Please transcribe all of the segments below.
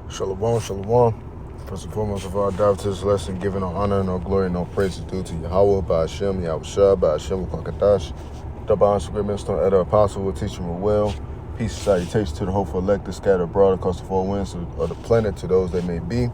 Shalom, shalom. First and foremost of all, dive to this lesson, giving no honor, no glory, no praise is due to Yahweh, by Hashem, Yahushua, by Hashem, Kwakadash. Double honor, great minister, elder apostle, will teach him well. Peace and salutation to the hopeful elect that scattered abroad across the four winds of the planet, to those they may be.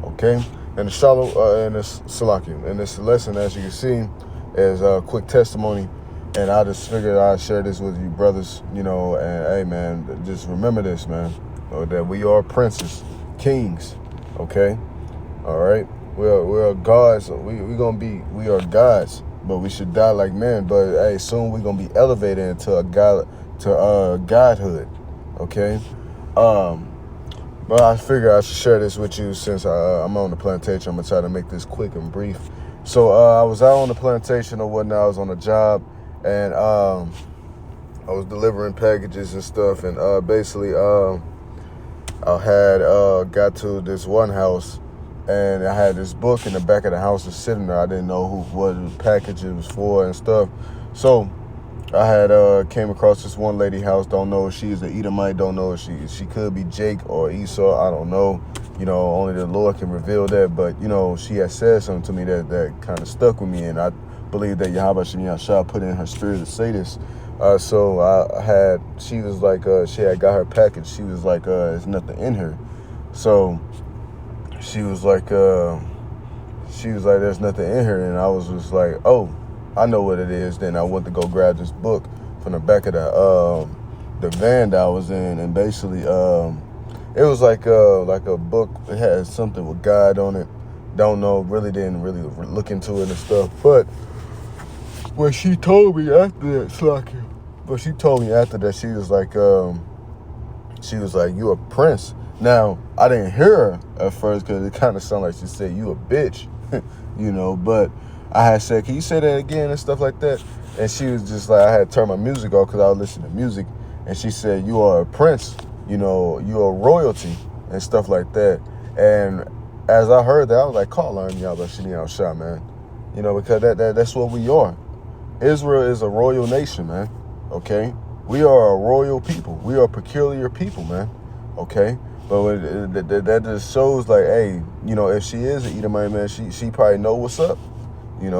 Okay? And the shalom, and this Salakim. And this lesson, as you can see, is a quick testimony. And I just figured I'd share this with you, brothers, and hey, man, just remember this, man, that we are princes, kings, okay? All right? We are gods. We are gods, but we should die like men. But hey, soon we're gonna be elevated into godhood, okay? But I figure I should share this with you since I'm on the plantation. I'm gonna try to make this quick and brief. So I was out on the plantation or whatnot. I was on a job, and I was delivering packages and stuff. And basically, I had got to this one house, and I had this book in the back of the house just sitting there. I didn't know what the package it was for and stuff. So I had came across this one lady house. Don't know if she's an Edomite. Don't know if she could be Jake or Esau. I don't know. Only the Lord can reveal that. But she had said something to me that kind of stuck with me, and I believe that Yahweh Shem Yahshua put in her spirit to say this. So she was like, she had got her package. She was like, there's nothing in her. So she was like, there's nothing in her. And I was just like, oh, I know what it is. Then I went to go grab this book from the back of the van that I was in. And basically, it was like a book. It had something with God on it. Don't know, didn't really look into it and stuff. But when she told me after that, she told me after that, she was like, you a prince. Now, I didn't hear her at first because it kind of sounded like she said, you a bitch, but I had said, can you say that again and stuff like that? And she was just like, I had turned my music off because I was listening to music. And she said, you are a prince, you're royalty and stuff like that. And as I heard that, I was like, call on y'all, but she need out shot, man. Because that's what we are. Israel is a royal nation, man. Okay? We are a royal people. We are a peculiar people, man. Okay? But that just shows, like, hey, if she is an Edomite, man, she probably know what's up. She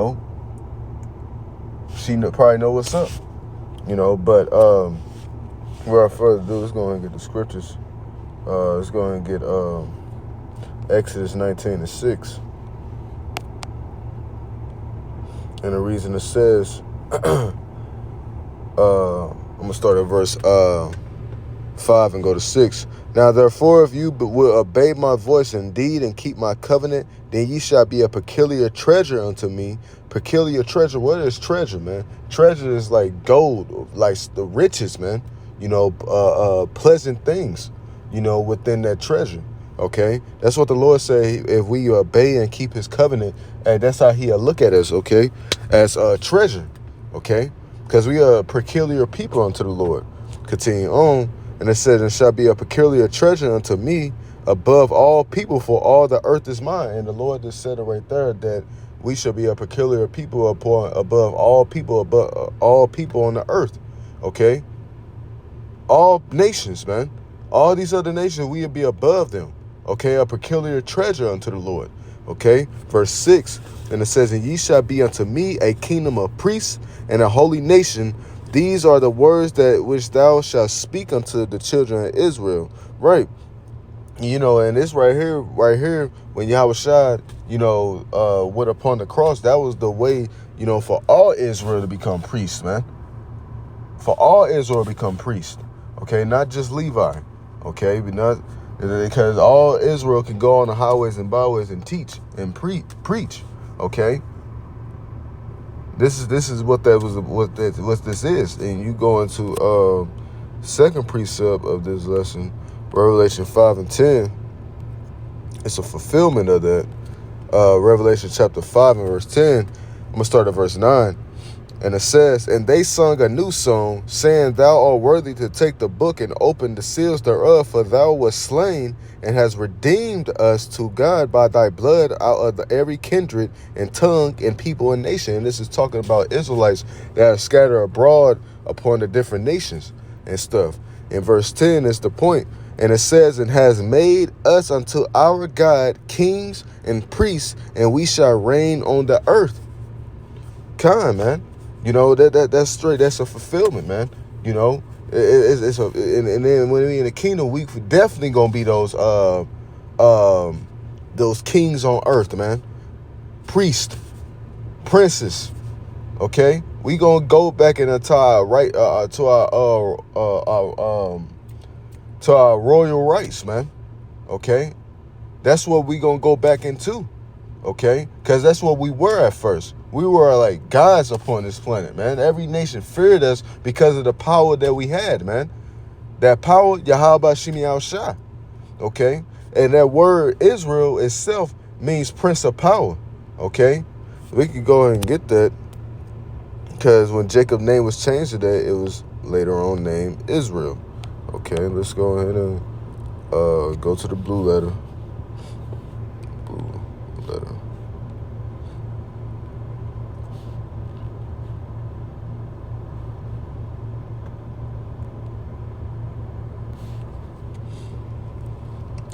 probably know what's up. But without further ado, let's go ahead and get the scriptures. Let's go ahead and get Exodus 19:6. And the reason it says, I'm going to start at verse 5 and go to 6. Now, therefore, if you will obey my voice indeed and keep my covenant, then ye shall be a peculiar treasure unto me. Peculiar treasure. What is treasure, man? Treasure is like gold, like the riches, man. Pleasant things, within that treasure. Okay? That's what the Lord say. If we obey and keep his covenant, and that's how he'll look at us, okay? As a treasure, okay? Because we are a peculiar people unto the Lord. Continue on. And it says, and shall be a peculiar treasure unto me above all people, for all the earth is mine. And the Lord just said it right there, that we shall be a peculiar people above all people on the earth. Okay? All nations, man. All these other nations, we will be above them. Okay? A peculiar treasure unto the Lord. Okay? Verse 6. And it says, and ye shall be unto me a kingdom of priests and a holy nation. These are the words which thou shalt speak unto the children of Israel. Right. And this right here, when Yahushua, went upon the cross, that was the way, for all Israel to become priests, man. For all Israel to become priests. Okay, not just Levi. Okay, because all Israel can go on the highways and byways and teach and preach. Okay. This is what this is. And you go into second precept of this lesson, Revelation 5 and 10. It's a fulfillment of that. Revelation chapter 5 and verse 10. I'm gonna start at verse 9. And it says, and they sung a new song, saying, thou art worthy to take the book and open the seals thereof, for thou wast slain and hast redeemed us to God by thy blood out of every kindred and tongue and people and nation. And this is talking about Israelites that are scattered abroad upon the different nations and stuff. In verse 10 is the point. And it says, and has made us unto our God kings and priests, and we shall reign on the earth. Man. You know, that's straight. That's a fulfillment, man. You know, it's a, and then when we in the kingdom, we definitely gonna be those kings on earth, man. Priests, princes. Okay, we gonna go back into our right to our royal rights, man. Okay, that's what we gonna go back into. Okay, because that's what we were at first. We were like gods upon this planet, man. Every nation feared us because of the power that we had, man. That power, Yahweh Shimi Al Shah. Okay, and that word Israel itself means prince of power. Okay, we could go ahead and get that. Because when Jacob's name was changed today, it was later on named Israel. Okay, let's go ahead and go to the blue letter. Blue letter.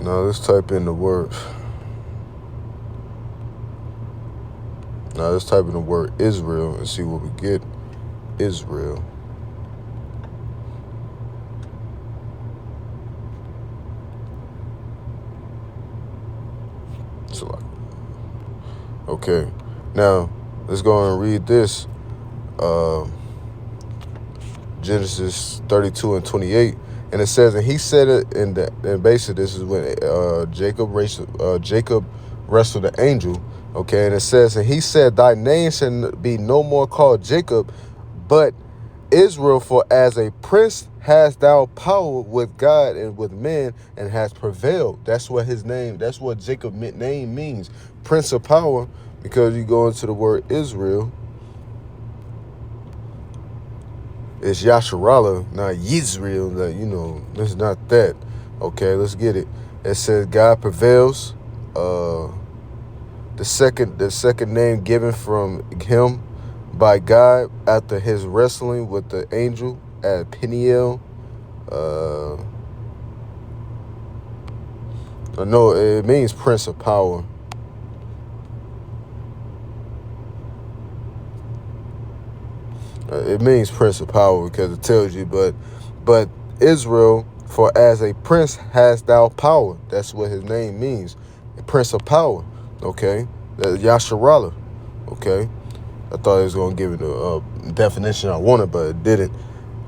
Now let's type in the word. Now let's type in the word Israel and see what we get. Israel. Okay. Now let's go and read this. Genesis 32:28, and it says, and he said it in the. And basically, this is when Jacob wrestled the angel. Okay, and it says, and he said, thy name shall be no more called Jacob, but Israel, for as a prince hast thou power with God and with men, and has prevailed. That's what his name, that's what Jacob's name means, prince of power, because you go into the word Israel, it's Yasharallah, not Yisrael, that, you know, it's not that. Okay, let's get it. It says God prevails. The second name given from him by God after his wrestling with the angel at Peniel. No, it means prince of power. It means prince of power because it tells you, but Israel, for as a prince hast thou power. That's what his name means, a prince of power. Okay, Yasharallah. Okay, I thought it was gonna give it a definition I wanted, but it didn't.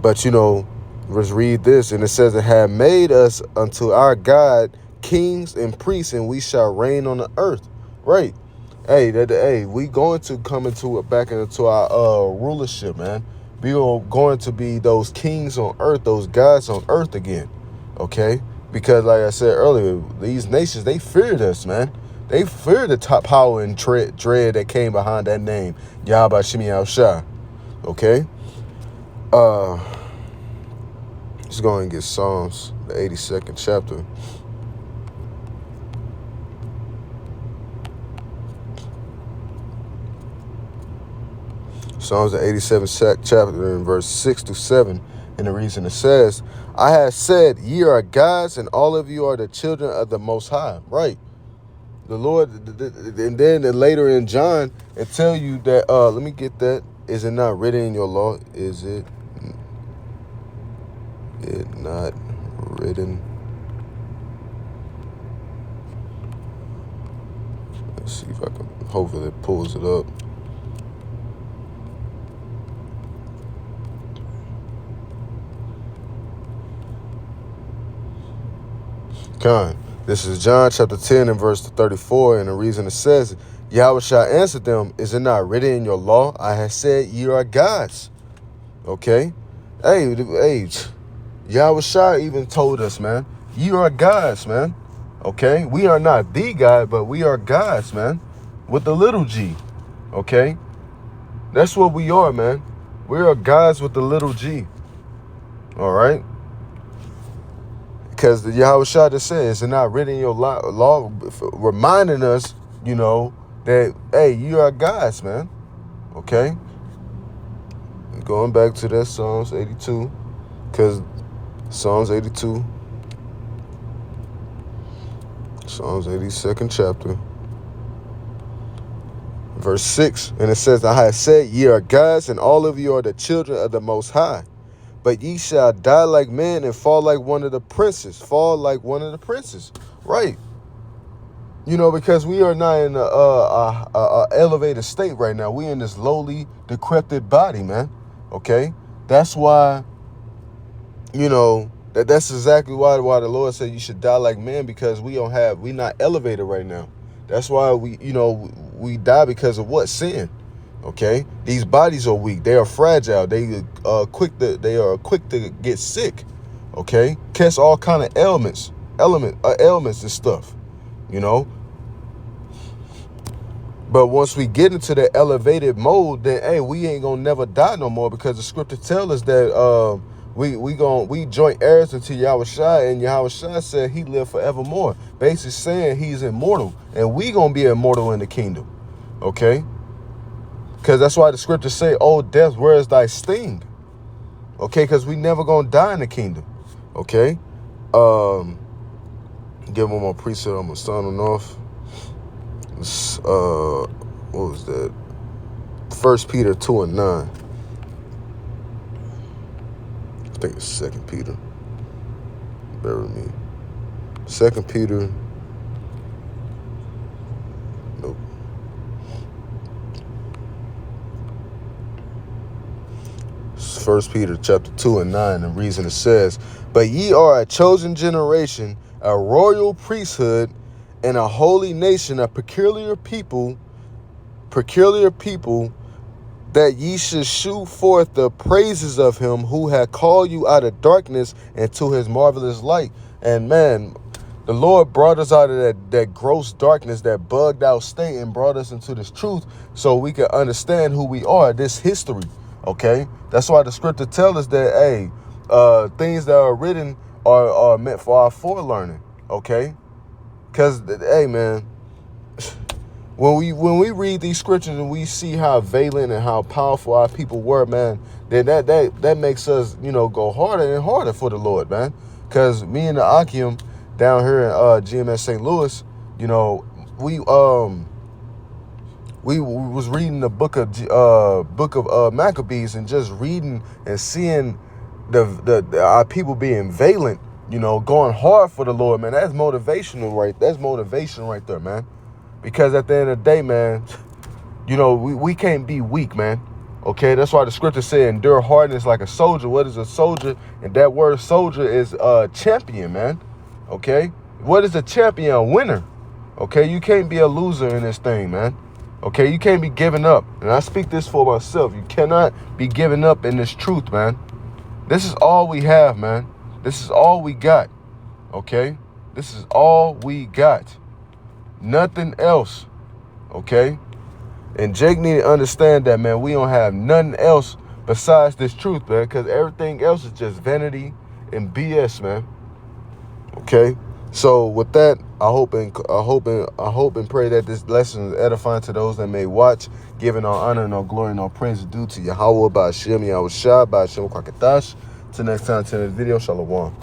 But you know, let's read this, and it says, "It had made us unto our God kings and priests, and we shall reign on the earth." Right. Hey, we going to come back into our rulership, man. We are going to be those kings on earth, those gods on earth again. Okay? Because like I said earlier, these nations, they feared us, man. They feared the top power and dread that came behind that name, Yahweh Shimi Al Shah. Okay? Let's go and get Psalms, the 82nd chapter. Psalms the 87th chapter in verse 6 to 7. And the reason it says, I have said, ye are gods, and all of you are the children of the Most High. Right. The Lord, and then later in John, it tell you that, let me get that. Is it not written in your law? Is it not written? Let's see if I can, hopefully it pulls it up. This is John chapter 10 and verse 34, and the reason it says, Yahweh shall answer them, is it not written in your law? I have said ye are gods. Okay? Hey, Yahweh shall even told us, man, ye are gods, man. Okay? We are not the God, but we are gods, man, with the little g. Okay? That's what we are, man. We are gods with the little g. All right? Because the Yahweh Shah just says, it's not written in your law, reminding us, you know, that, hey, you are gods, man. Okay? Going back to that Psalms 82, because Psalms 82, Psalms 82nd chapter, verse 6. And it says, I have said, ye are gods, and all of you are the children of the Most High. But ye shall die like men and fall like one of the princes. Fall like one of the princes. Right. You know, because we are not in a elevated state right now. We in this lowly, decrepit body, man. Okay? That's why, you know, that's exactly why the Lord said you should die like men, because we not elevated right now. That's why we die because of what? Sin. Okay? These bodies are weak. They are fragile. They are quick to get sick. Okay? Catch all kind of ailments and stuff. You know? But once we get into the elevated mode, then hey, we ain't gonna never die no more, because the scripture tells us that we joint heirs unto Yahushua, and Yahushua said he lived forevermore. Basically saying he's immortal, and we gonna be immortal in the kingdom. Okay? Because that's why the scriptures say, oh death, where is thy sting? Okay, because we never gonna die in the kingdom. Okay? Give one more precept, I'm gonna sign on off. What was that? 1 Peter 2:9. I think it's 2 Peter. Bear with me. 2 Peter. Nope. It's 1 Peter chapter 2:9. The reason it says, but ye are a chosen generation, a royal priesthood, and a holy nation, a peculiar people, that ye should shew forth the praises of him who had called you out of darkness into his marvelous light. And man, the Lord brought us out of that gross darkness, that bugged out state, and brought us into this truth so we can understand who we are, this history. Okay? That's why the scripture tells us that, hey, things that are written are meant for our forelearning. Okay? Because, hey, man, when we read these scriptures and we see how valiant and how powerful our people were, man, then that makes us, go harder and harder for the Lord, man. Because me and the Akim down here in GMS St. Louis, we was reading the book of Maccabees, and just reading and seeing our people being valiant, going hard for the Lord, man. That's motivational, right? That's motivation right there, man. Because at the end of the day, man, we can't be weak, man. Okay, that's why the scripture said, endure hardness like a soldier. What is a soldier? And that word soldier is champion, man. Okay, what is a champion? A winner. Okay, you can't be a loser in this thing, man. Okay, you can't be giving up. And I speak this for myself. You cannot be giving up in this truth, man. This is all we have, man. This is all we got. Okay, this is all we got. Nothing else. Okay? And Jake need to understand that, man. We don't have nothing else besides this truth, man, because everything else is just vanity and BS, man. Okay? So with that, I hope and pray that this lesson is edifying to those that may watch, giving all honor and all glory and all praise due to Yahweh, by Hashem, Yahushua, by Hashem Kwakatash. Till next time, till next video, Shalom.